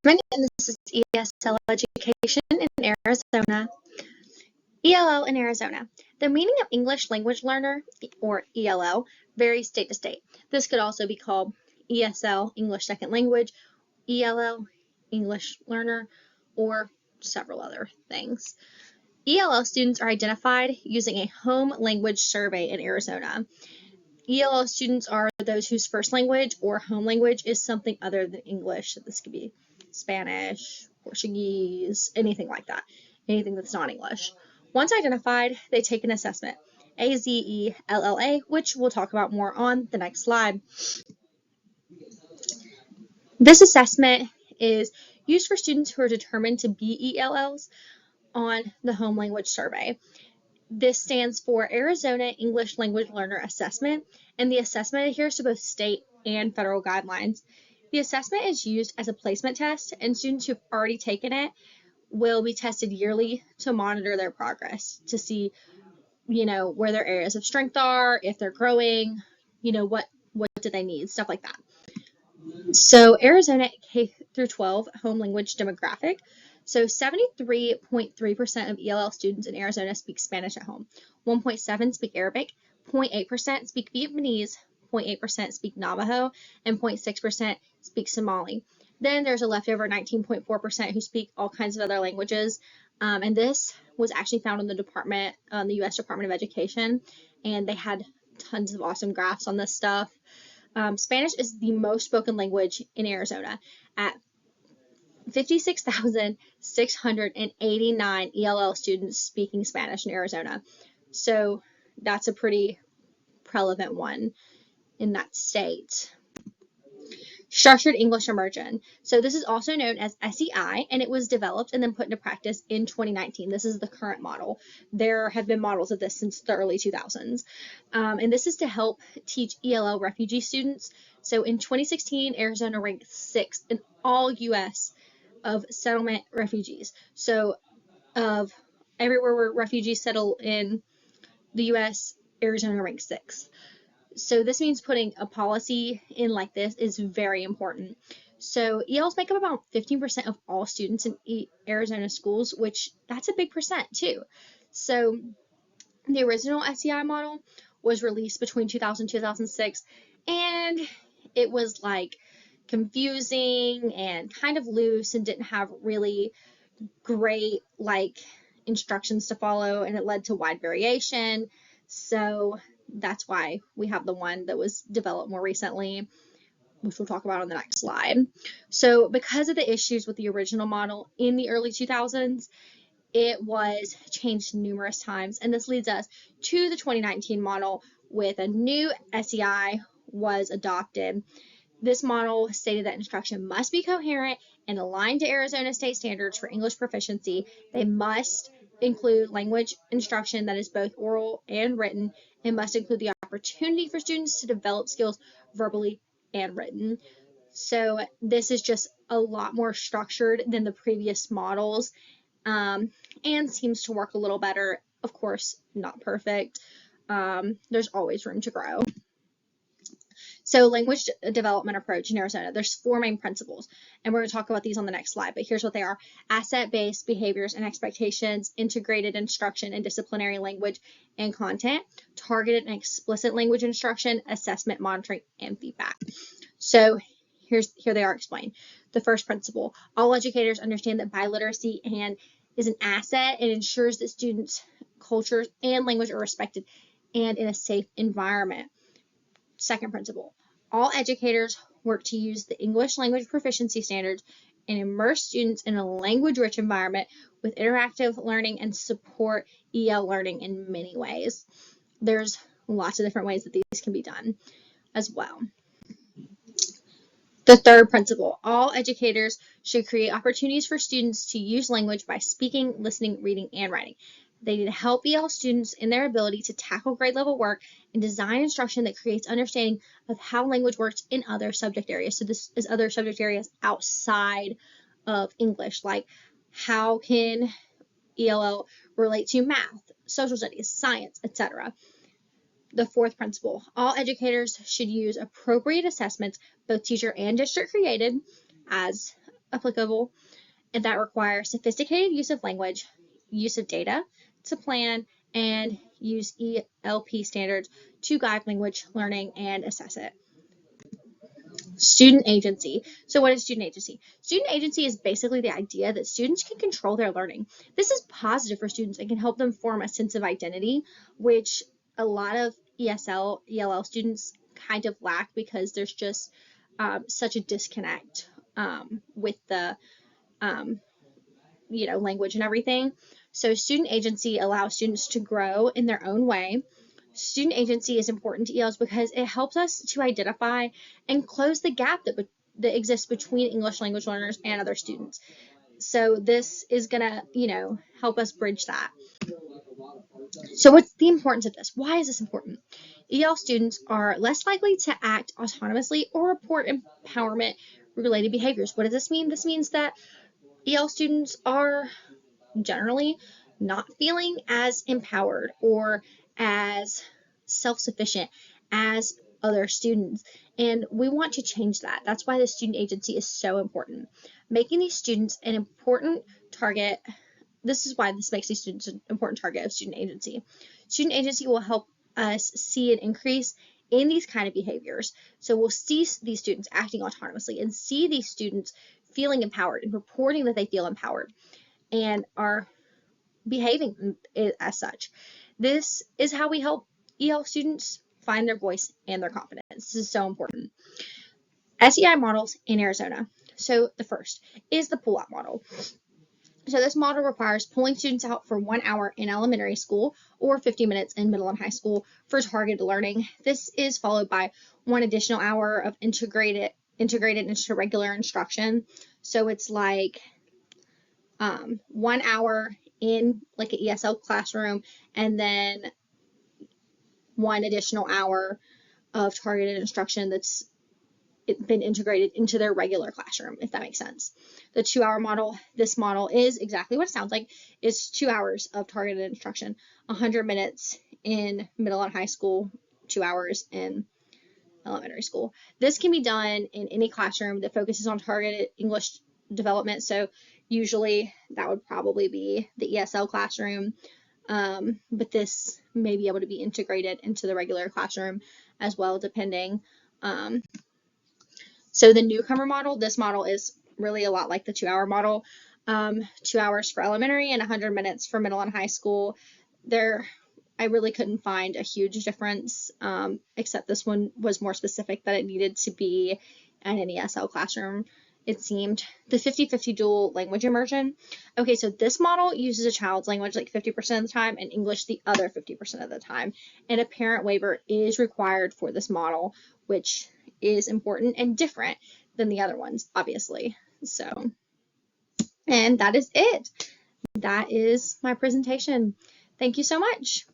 And this is ESL Education in Arizona. ELL in Arizona. The meaning of English Language Learner, or ELL, varies state to state. This could also be called ESL, English Second Language, ELL, English Learner, or several other things. ELL students are identified using a home language survey in Arizona. ELL students are those whose first language or home language is something other than English. This could be Spanish, Portuguese, anything like that, anything that's not English. Once identified, they take an assessment, AZELLA, which we'll talk about more on the next slide. This assessment is used for students who are determined to be ELLs on the home language survey. This stands for Arizona English Language Learner Assessment, and the assessment adheres to both state and federal guidelines. The assessment is used as a placement test, and students who've already taken it will be tested yearly to monitor their progress, to see, where their areas of strength are, if they're growing, what do they need, stuff like that. So Arizona K through 12 home language demographic. So 73.3% of ELL students in Arizona speak Spanish at home. 1.7% speak Arabic, 0.8% speak Vietnamese, 0.8% speak Navajo, and 0.6% speak Somali. Then there's a leftover 19.4% who speak all kinds of other languages. And this was actually found in the U.S. Department of Education, and they had tons of awesome graphs on this stuff. Spanish is the most spoken language in Arizona at 56,689 ELL students speaking Spanish in Arizona. So that's a pretty prevalent one in that state. Structured English Immersion. So this is also known as SEI, and it was developed and then put into practice in 2019. This is the current model. There have been models of this since the early 2000s. And this is to help teach ELL refugee students. So in 2016, Arizona ranked 6th in all U.S. of settlement refugees. So of everywhere where refugees settle in the U.S., Arizona ranks 6th. So this means putting a policy in like this is very important. So ELs make up about 15% of all students in Arizona schools, which that's a big percent too. So the original SEI model was released between 2000 and 2006, and it was like confusing and kind of loose and didn't have really great instructions to follow, and it led to wide variation. So that's why we have the one that was developed more recently, which we'll talk about on the next slide. So because of the issues with the original model in the early 2000s, it was changed numerous times, and this leads us to the 2019 model with a new SEI was adopted. This model stated that instruction must be coherent and aligned to Arizona state standards for English proficiency. They must include language instruction that is both oral and written, and must include the opportunity for students to develop skills verbally and written. So this is just a lot more structured than the previous models, and seems to work a little better. Of course, not perfect. There's always room to grow. So language development approach in Arizona, there's 4 main principles, and we're going to talk about these on the next slide, but here's what they are. Asset-based behaviors and expectations, integrated instruction and disciplinary language and content, targeted and explicit language instruction, assessment, monitoring, and feedback. So here they are explained. The first principle, all educators understand that biliteracy is an asset and ensures that students' cultures and language are respected and in a safe environment. Second principle, all educators work to use the English language proficiency standards and immerse students in a language-rich environment with interactive learning and support EL learning in many ways. There's lots of different ways that these can be done as well. The third principle, all educators should create opportunities for students to use language by speaking, listening, reading, and writing. They need to help EL students in their ability to tackle grade level work and design instruction that creates understanding of how language works in other subject areas. So this is other subject areas outside of English, like how can ELL relate to math, social studies, science, etc. The fourth principle, all educators should use appropriate assessments, both teacher and district created, as applicable, and that require sophisticated use of language, use of data to plan, and use ELP standards to guide language learning and assess it. Student agency. So what is student agency? Student agency is basically the idea that students can control their learning. This is positive for students and can help them form a sense of identity, which a lot of ESL, ELL students kind of lack because there's just such a disconnect with the language and everything. So student agency allows students to grow in their own way. Student agency is important to ELs because it helps us to identify and close the gap that exists between English language learners and other students. So this is gonna, help us bridge that. So what's the importance of this? Why is this important? EL students are less likely to act autonomously or report empowerment related behaviors. What does this mean? This means that EL students are generally not feeling as empowered or as self-sufficient as other students, and we want to change that. That's why the student agency is so important. Making these students an important target, this is why this makes these students an important target of student agency. Student agency will help us see an increase in these kind of behaviors. So we'll see these students acting autonomously and see these students feeling empowered and reporting that they feel empowered and are behaving as such. This is how we help EL students find their voice and their confidence. This is so important. SEI models in Arizona. So the first is the pull-out model. So this model requires pulling students out for 1 hour in elementary school or 50 minutes in middle and high school for targeted learning. This is followed by 1 additional hour of integrated into regular instruction. So it's like 1 hour in like an ESL classroom, and then 1 additional hour of targeted instruction that's been integrated into their regular classroom, if that makes sense. The 2-hour model, this model is exactly what it sounds like. It's 2 hours of targeted instruction, 100 minutes in middle and high school, 2 hours in elementary school. This can be done in any classroom that focuses on targeted English development. So usually that would probably be the ESL classroom, but this may be able to be integrated into the regular classroom as well, depending. So the newcomer model, this model is really a lot like the 2-hour model. 2 hours for elementary and 100 minutes for middle and high school. I really couldn't find a huge difference, except this one was more specific that it needed to be in an ESL classroom, it seemed. The 50-50 dual language immersion. Okay, so this model uses a child's language like 50% of the time and English the other 50% of the time. And a parent waiver is required for this model, which is important and different than the other ones, obviously. So, and that is it. That is my presentation. Thank you so much.